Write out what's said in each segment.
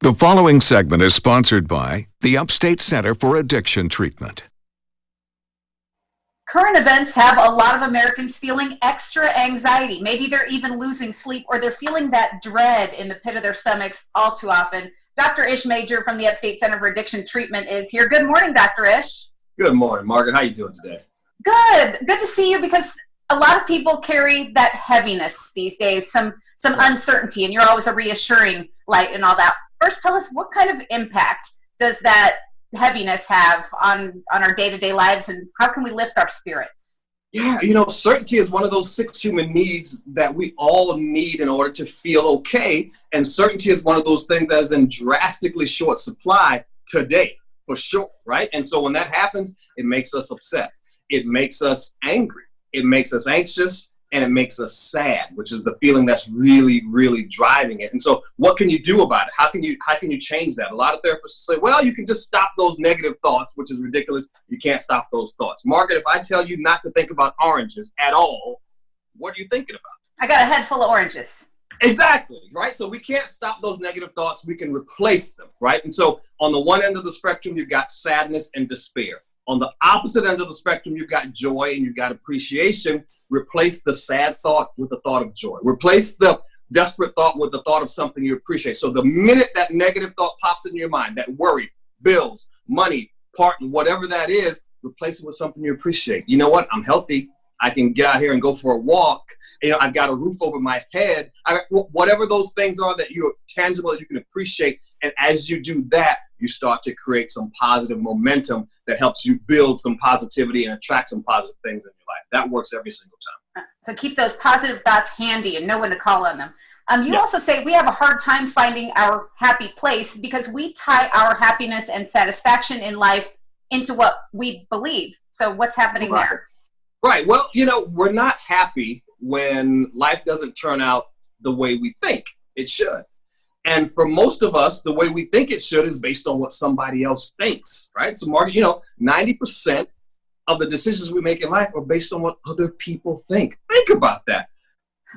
The following segment is sponsored by the Upstate Center for Addiction-Treatment. Current events have a lot of Americans feeling extra anxiety. Maybe they're even losing sleep, or they're feeling that dread in the pit of their stomachs all too often. Dr. Ish Major from the Upstate Center for Addiction-Treatment is here. Good morning, Dr. Ish. Good morning, Margaret. How you doing today? Good. Good to see you, because a lot of people carry that heaviness these days, some uncertainty, and you're always a reassuring light and all that. First, tell us, what kind of impact does that heaviness have on our day-to-day lives, and how can we lift our spirits? Yeah, certainty is one of those 6 human needs that we all need in order to feel okay. And certainty is one of those things that is in drastically short supply today, for sure, right? And so when that happens, it makes us upset. It makes us angry. It makes us anxious. And it makes us sad, which is the feeling that's really, really driving it. And so what can you do about it? How can you change that? A lot of therapists say, well, you can just stop those negative thoughts, which is ridiculous. You can't stop those thoughts. Margaret, if I tell you not to think about oranges at all, what are you thinking about? I got a head full of oranges. Exactly, right? So we can't stop those negative thoughts. We can replace them, right? And so on the one end of the spectrum, you've got sadness and despair. On the opposite end of the spectrum, you've got joy and you've got appreciation. Replace the sad thought with the thought of joy. Replace the desperate thought with the thought of something you appreciate. So the minute that negative thought pops into your mind, that worry, bills, money, partner, whatever that is, replace it with something you appreciate. You know what? I'm healthy. I can get out here and go for a walk. I've got a roof over my head. Whatever those things are that you're tangible, that you can appreciate. And as you do that, you start to create some positive momentum that helps you build some positivity and attract some positive things in your life. That works every single time. So keep those positive thoughts handy and know when to call on them. You also say we have a hard time finding our happy place because we tie our happiness and satisfaction in life into what we believe. So what's happening there? Right. Well, we're not happy when life doesn't turn out the way we think it should. And for most of us, the way we think it should is based on what somebody else thinks, right? So, Margaret, 90% of the decisions we make in life are based on what other people think. Think about that.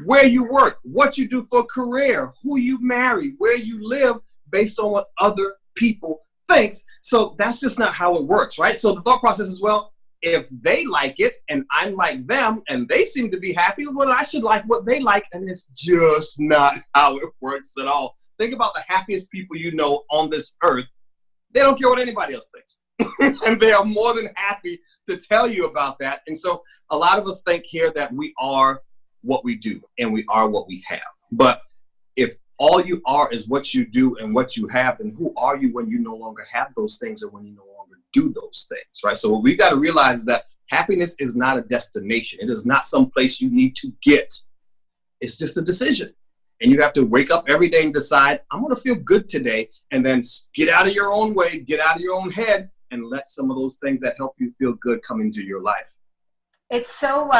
Where you work, what you do for a career, who you marry, where you live, based on what other people think. So that's just not how it works, right? So the thought process is, well, if they like it and I'm like them and they seem to be happy, well, I should like what they like. And it's just not how it works at all. Think about the happiest people you know on this earth. They don't care what anybody else thinks. And they are more than happy to tell you about that. And so a lot of us think here that we are what we do and we are what we have. But if all you are is what you do and what you have, then who are you when you no longer have those things or when you no longer do those things, right? So what we got to realize is that happiness is not a destination. It is not some place you need to get. It's just a decision. And you have to wake up every day and decide, I'm going to feel good today, and then get out of your own way, get out of your own head, and let some of those things that help you feel good come into your life. It's so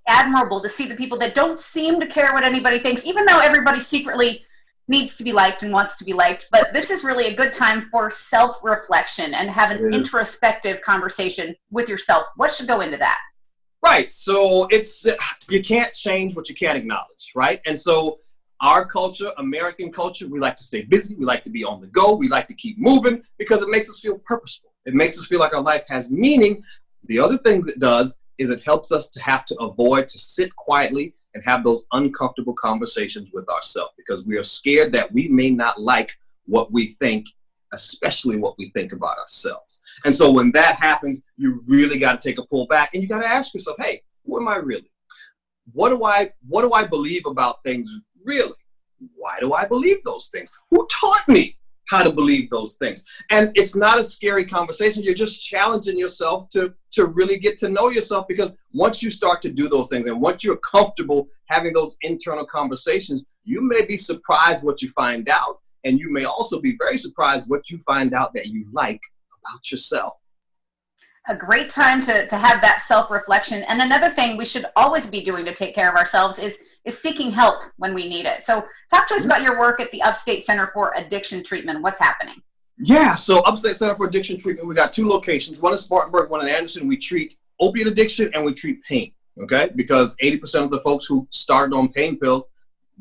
admirable to see the people that don't seem to care what anybody thinks, even though everybody secretly needs to be liked and wants to be liked. But this is really a good time for self-reflection and have an introspective conversation with yourself. What should go into that? Right. So you can't change what you can't acknowledge, right? And so our culture, American culture, we like to stay busy. We like to be on the go. We like to keep moving because it makes us feel purposeful. It makes us feel like our life has meaning. The other things it does is it helps us to have to avoid to sit quietly and have those uncomfortable conversations with ourselves because we are scared that we may not like what we think, especially what we think about ourselves. And so when that happens, you really got to take a pull back and you got to ask yourself, hey, who am I really? What do I believe about things really? Why do I believe those things? Who taught me how to believe those things? And it's not a scary conversation. You're just challenging yourself to really get to know yourself, because once you start to do those things and once you're comfortable having those internal conversations, you may be surprised what you find out. And you may also be very surprised what you find out that you like about yourself. A great time to have that self-reflection. And another thing we should always be doing to take care of ourselves is seeking help when we need it. So talk to us about your work at the Upstate Center for Addiction-Treatment. What's happening? Yeah, so Upstate Center for Addiction-Treatment, we got 2 locations. One in Spartanburg, one in Anderson. We treat opiate addiction and we treat pain, okay? Because 80% of the folks who started on pain pills,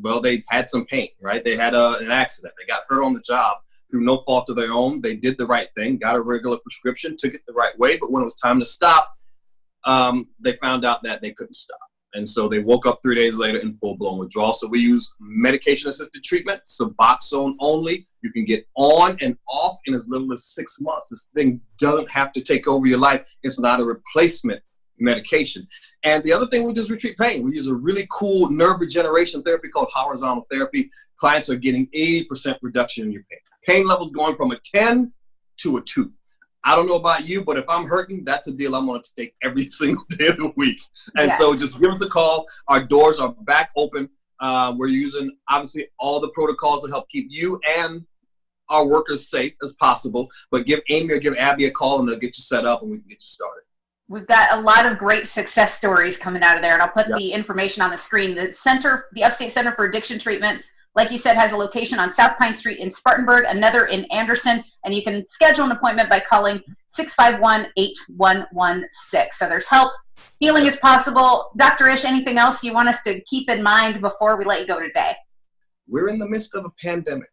well, they had some pain, right? They had an accident. They got hurt on the job. through no fault of their own. They did the right thing, got a regular prescription, took it the right way. But when it was time to stop, they found out that they couldn't stop. And so they woke up 3 days later in full-blown withdrawal. So we use medication-assisted treatment, Suboxone only. You can get on and off in as little as 6 months. This thing doesn't have to take over your life. It's not a replacement medication. And the other thing we do is we treat pain. We use a really cool nerve regeneration therapy called horizontal therapy. Clients are getting 80% reduction in your pain. Pain levels going from a 10 to a 2. I don't know about you, but if I'm hurting, that's a deal I'm going to take every single day of the week. And so just give us a call. Our doors are back open. We're using, obviously, all the protocols to help keep you and our workers safe as possible. But give Amy or give Abby a call, and they'll get you set up, and we can get you started. We've got a lot of great success stories coming out of there, and I'll put the information on the screen. The Upstate Center for Addiction Treatment, like you said, has a location on South Pine Street in Spartanburg, another in Anderson, and you can schedule an appointment by calling 651-8116. So there's help. Healing is possible. Dr. Ish, anything else you want us to keep in mind before we let you go today? We're in the midst of a pandemic.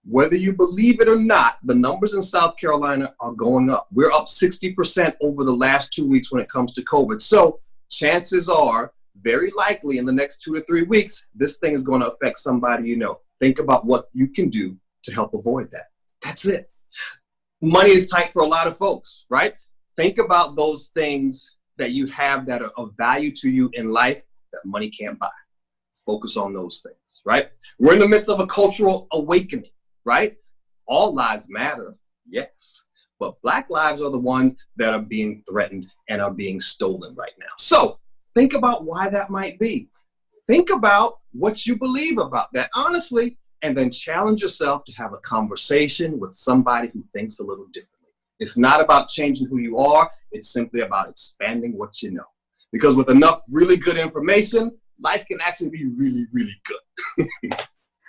Whether you believe it or not, the numbers in South Carolina are going up. We're up 60% over the last 2 weeks when it comes to COVID. So chances are, very likely in the next 2 to 3 weeks, this thing is going to affect somebody you know. Think about what you can do to help avoid that. That's it. Money is tight for a lot of folks, right? Think about those things that you have that are of value to you in life that money can't buy. Focus on those things, right? We're in the midst of a cultural awakening, right? All lives matter, yes. But Black lives are the ones that are being threatened and are being stolen right now. So think about why that might be. Think about what you believe about that, honestly, and then challenge yourself to have a conversation with somebody who thinks a little differently. It's not about changing who you are. It's simply about expanding what you know. Because with enough really good information, life can actually be really, really good.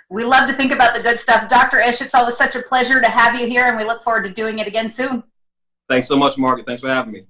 We love to think about the good stuff. Dr. Ish, it's always such a pleasure to have you here, and we look forward to doing it again soon. Thanks so much, Margaret. Thanks for having me.